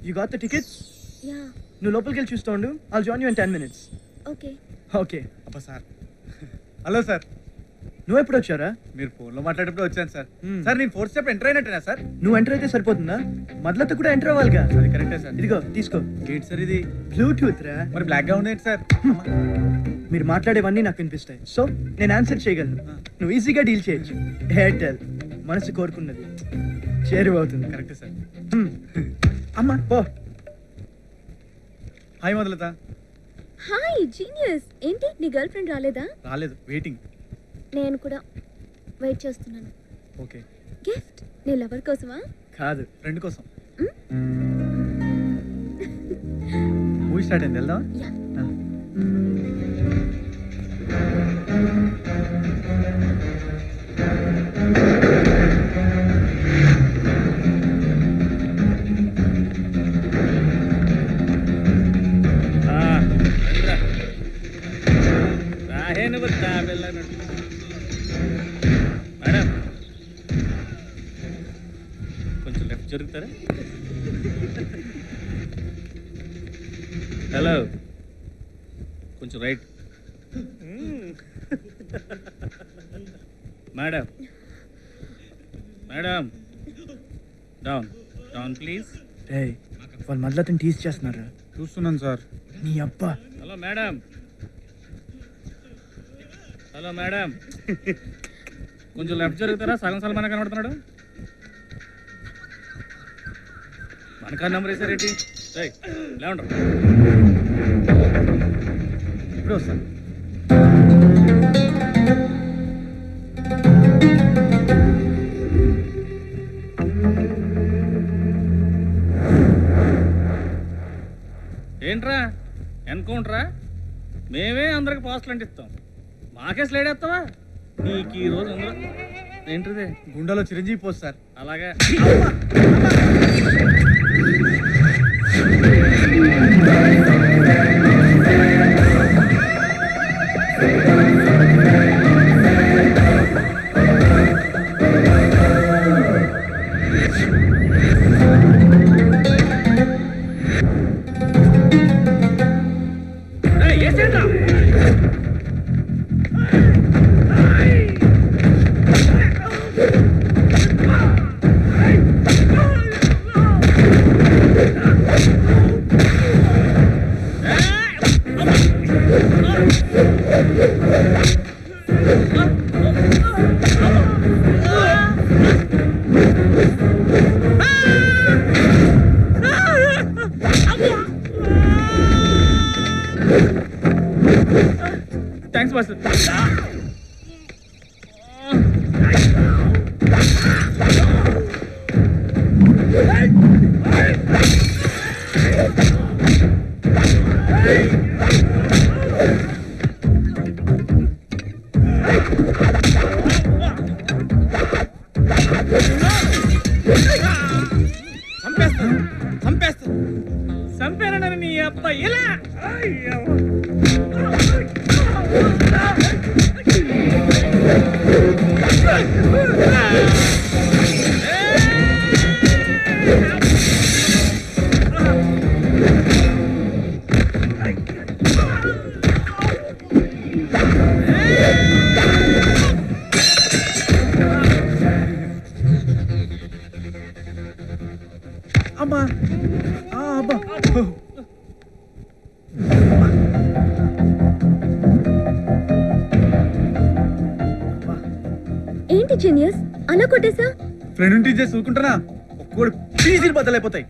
You got the tickets? Yeah. నువ్వు లోపలికి వెళ్ళి చూస్తూ ఉండు. I'll join you in 10 minutes. Okay. Okay. అబ్బా సార్. Hello sir. నువ్వు ఎప్పుడు వచ్చారా? మీరు ఫోన్లో మాట్లాడేటప్పుడు వచ్చాను సార్. సార్ నేను 4th స్టెప్ ఎంటర్ అయినట్టేనా సార్? నువ్వు ఎంటర్ అయితే సరిపోతుందా? మధ్యలో కూడా ఎంటర్ అవ్వాలిగా. అది కరెక్టే సార్. ఇదిగో తీసుకో. ఏంటి సార్ ఇది? బ్లూటూత్ రా. మరి బ్లాక్గా ఉంది ఏంటి సార్? మీరు మాట్లాడేవన్నీ నాకు వినిపిస్తాయి. సో నేను ఆన్సర్ చేయగలను. నువ్వు ఈజీగా డీల్ చేయొచ్చు. ఎయిర్టెల్ మనసు కోరుకున్నది చేరువవుతుంది. కరెక్టే సార్. అమ్మా పో. హాయ్ మొదలత. Hi genius. ఏంటి నీ గర్ల్ ఫ్రెండ్ రాలేదా? రాలేదు, వెయిటింగ్. నేను కూడా వెయిట్ చేస్తున్నాను. ఓకే. గిఫ్ట్ నీ లవర్ కోసమా? కాదు, ఫ్రెండ్ కోసం. మూవీ స్టార్ట్ అయింది, వెళ్దాం. యా. మేడం కొంచెం లెఫ్ట్ జరుగుతారా? హలో, కొంచెం right. Madam madam down down please. రేయ్, వాళ్ళు మధ్యలో టీస్ చేస్తున్నారా? చూస్తున్నాను సార్. నీ అబ్బా. హలో మేడం, హలో మేడం, కొంచెం లెఫ్ట్ జరుగుతారా? సగం సల్మాన్ కనబడుతున్నాడు. మనకా నెంబర్ వేసారేంటి? లేవండి. ఇప్పుడు వస్తాను. ఏంట్రా ఎన్కౌంటరా? మేమే అందరికి పోస్టులు అంటిస్తాం, మాకే స్లైడ్ వేస్తావా? నీకు ఈ రోజు ఏంటిదే? గుండెలో చిరంజీవి పోస్ట్ సార్. అలాగే థ్యాంక్స్ బాస్. చంపేనని నీ అబ్బాయి ఇలా అమ్మా. అబ్బా. ఏంటి జీనియస్ అలా కొట్టేసా? ఫ్రెండ్ టీచర్ చూసుకుంటారా? ఒక్కోడు పీజీలు బద్దలైపోతాయి.